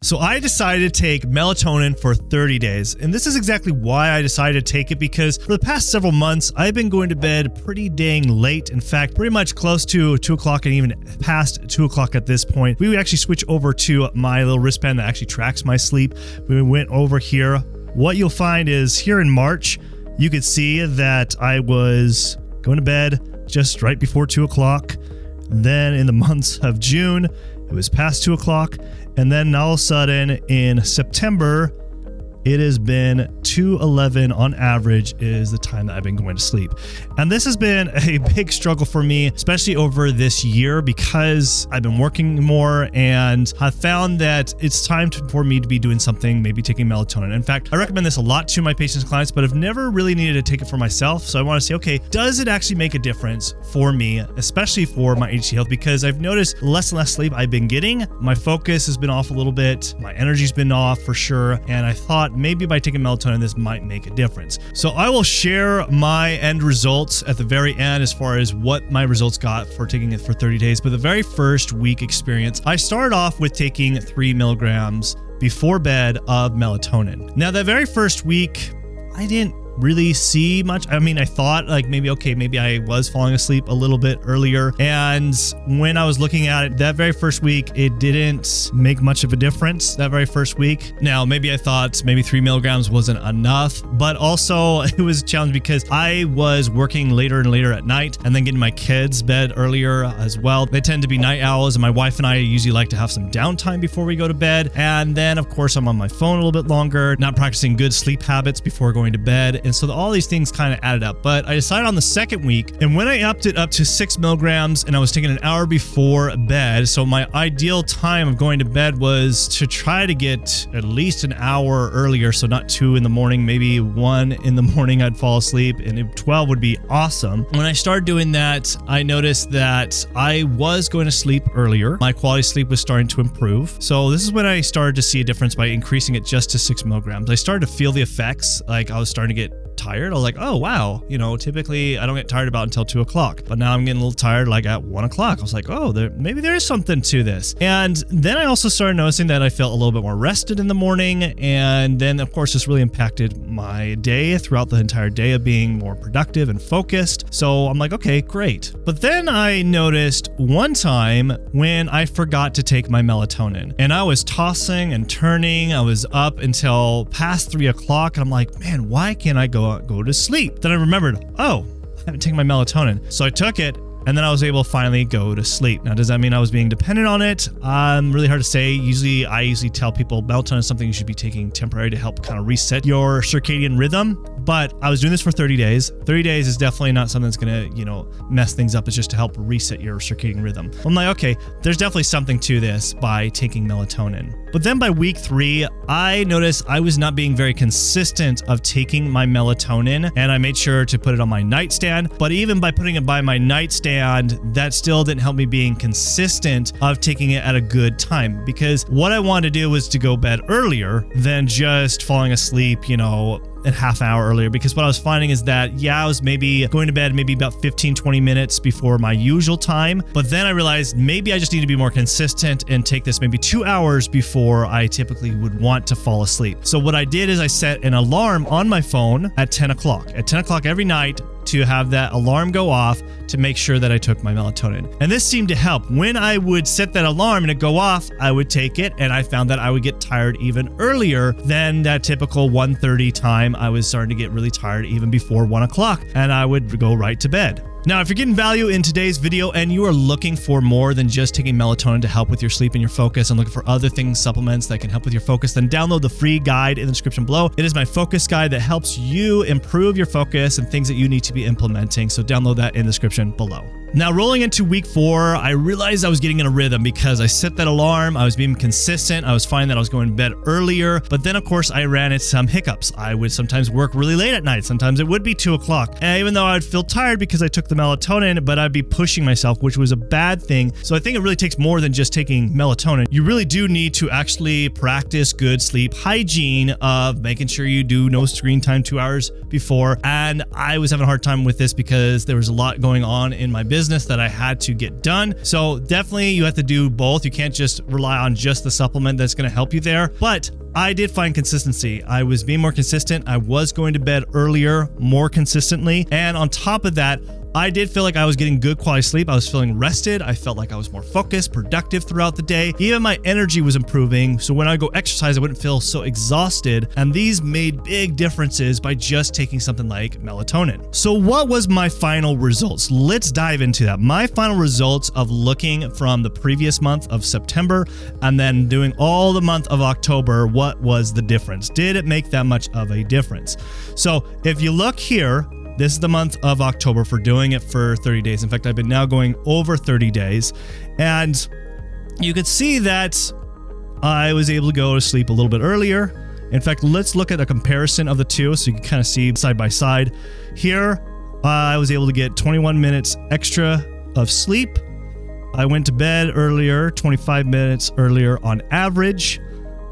So I decided to take melatonin for 30 days. And this is exactly why I decided to take it, because for the past several months, I've been going to bed pretty dang late. In fact, pretty much close to 2 o'clock and even past 2 o'clock at this point. We would actually switch over to my little wristband that actually tracks my sleep. We went over here. What you'll find is here in March, you could see that I was going to bed just right before 2 o'clock. Then in the months of June, it was past 2 o'clock. And then all of a sudden in September, it has been 2:11 on average is the time that I've been going to sleep. And this has been a big struggle for me, especially over this year, because I've been working more and I've found that it's time for me to be doing something, maybe taking melatonin. In fact, I recommend this a lot to my patients and clients, but I've never really needed to take it for myself. So I want to say, okay, does it actually make a difference for me, especially for my ADHD health? Because I've noticed less and less sleep I've been getting. My focus has been off a little bit. My energy's been off for sure. And I thought maybe by taking melatonin, this might make a difference. So I will share my end results at the very end as far as what my results got for taking it for 30 days. But the very first week experience, I started off with taking 3 milligrams before bed of melatonin. Now, that very first week, I didn't really see much. I mean, I thought like maybe I was falling asleep a little bit earlier. And when I was looking at it that very first week, it didn't make much of a difference that very first week. Now, maybe I thought maybe 3 milligrams wasn't enough, but also it was a challenge because I was working later and later at night and then getting my kids bed earlier as well. They tend to be night owls, and my wife and I usually like to have some downtime before we go to bed. And then of course I'm on my phone a little bit longer, not practicing good sleep habits before going to bed. And so all these things kind of added up. But I decided on the second week, and when I upped it up to 6 milligrams and I was taking an hour before bed, so my ideal time of going to bed was to try to get at least an hour earlier, so not 2 in the morning, maybe 1 in the morning I'd fall asleep, and 12 would be awesome. When I started doing that, I noticed that I was going to sleep earlier. My quality of sleep was starting to improve. So this is when I started to see a difference by increasing it just to 6 milligrams. I started to feel the effects, like I was starting to get tired. I was like, oh wow, typically I don't get tired about until 2 o'clock, but now I'm getting a little tired like at 1 o'clock. I was like, oh, maybe there is something to this. And then I also started noticing that I felt a little bit more rested in the morning, and then of course this really impacted my day throughout the entire day of being more productive and focused. So I'm like, okay, great. But then I noticed one time when I forgot to take my melatonin, and I was tossing and turning. I was up until past 3 o'clock, and I'm like, man, why can't I go to sleep? Then I remembered, oh, I haven't taken my melatonin. So I took it, and then I was able to finally go to sleep. Now, does that mean I was being dependent on it? Really hard to say. I usually tell people melatonin is something you should be taking temporary to help kind of reset your circadian rhythm. But I was doing this for 30 days. 30 days is definitely not something that's going to, mess things up. It's just to help reset your circadian rhythm. I'm like, okay, there's definitely something to this by taking melatonin. But then by week 3, I noticed I was not being very consistent of taking my melatonin, and I made sure to put it on my nightstand. But even by putting it by my nightstand, that still didn't help me being consistent of taking it at a good time, because what I wanted to do was to go bed earlier than just falling asleep, a half hour earlier. Because what I was finding is that, I was maybe going to bed maybe about 15-20 minutes before my usual time. But then I realized maybe I just need to be more consistent and take this maybe 2 hours before I typically would want to fall asleep. So what I did is I set an alarm on my phone at 10 o'clock. At 10 o'clock every night, to have that alarm go off to make sure that I took my melatonin. And this seemed to help. When I would set that alarm and it go off, I would take it, and I found that I would get tired even earlier than that typical 1:30 time. I was starting to get really tired even before 1 o'clock, and I would go right to bed. Now, if you're getting value in today's video and you are looking for more than just taking melatonin to help with your sleep and your focus, and looking for other things, supplements that can help with your focus, then download the free guide in the description below. It is my focus guide that helps you improve your focus and things that you need to be implementing. So download that in the description below. Now, rolling into week 4, I realized I was getting in a rhythm because I set that alarm. I was being consistent. I was finding that I was going to bed earlier. But then, of course, I ran into some hiccups. I would sometimes work really late at night. Sometimes it would be 2 o'clock. And even though I would feel tired because I took the melatonin, but I'd be pushing myself, which was a bad thing. So I think it really takes more than just taking melatonin. You really do need to actually practice good sleep hygiene of making sure you do no screen time 2 hours before. And I was having a hard time with this because there was a lot going on in my business. business that I had to get done. So definitely you have to do both. You can't just rely on just the supplement that's going to help you there. But I did find consistency. I was being more consistent. I was going to bed earlier, more consistently. And on top of that, I did feel like I was getting good quality sleep. I was feeling rested. I felt like I was more focused, productive throughout the day. Even my energy was improving. So when I go exercise, I wouldn't feel so exhausted. And these made big differences by just taking something like melatonin. So what was my final results? Let's dive into that. My final results of looking from the previous month of September and then doing all the month of October, what was the difference? Did it make that much of a difference? So if you look here, this is the month of October for doing it for 30 days. In fact, I've been now going over 30 days. And you could see that I was able to go to sleep a little bit earlier. In fact, let's look at a comparison of the two so you can kind of see side by side. Here, I was able to get 21 minutes extra of sleep. I went to bed earlier, 25 minutes earlier on average.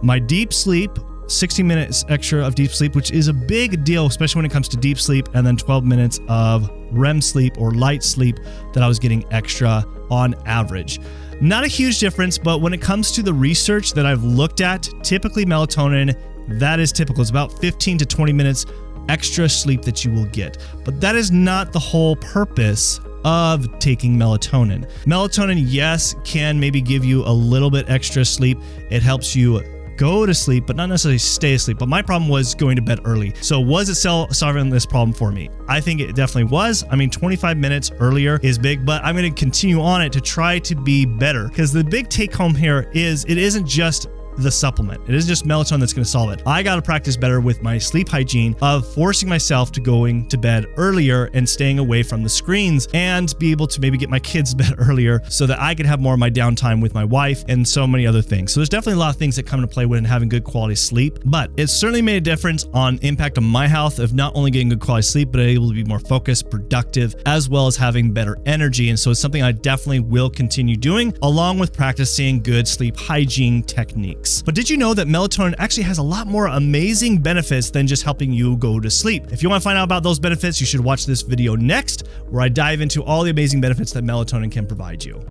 My deep sleep, 60 minutes extra of deep sleep, which is a big deal, especially when it comes to deep sleep, and then 12 minutes of REM sleep or light sleep that I was getting extra on average. Not a huge difference, but when it comes to the research that I've looked at, typically melatonin, that is typical. It's about 15 to 20 minutes extra sleep that you will get. But that is not the whole purpose of taking melatonin. Melatonin, yes, can maybe give you a little bit extra sleep. It helps you go to sleep, but not necessarily stay asleep. But my problem was going to bed early. So was it solving this problem for me? I think it definitely was. I mean, 25 minutes earlier is big, but I'm going to continue on it to try to be better, because the big take home here is it isn't just the supplement. It isn't just melatonin that's going to solve it. I got to practice better with my sleep hygiene of forcing myself to going to bed earlier and staying away from the screens, and be able to maybe get my kids to bed earlier so that I could have more of my downtime with my wife and so many other things. So there's definitely a lot of things that come into play when having good quality sleep, but it certainly made a difference on impact on my health of not only getting good quality sleep, but able to be more focused, productive, as well as having better energy. And so it's something I definitely will continue doing, along with practicing good sleep hygiene techniques. But did you know that melatonin actually has a lot more amazing benefits than just helping you go to sleep? If you want to find out about those benefits, you should watch this video next, where I dive into all the amazing benefits that melatonin can provide you.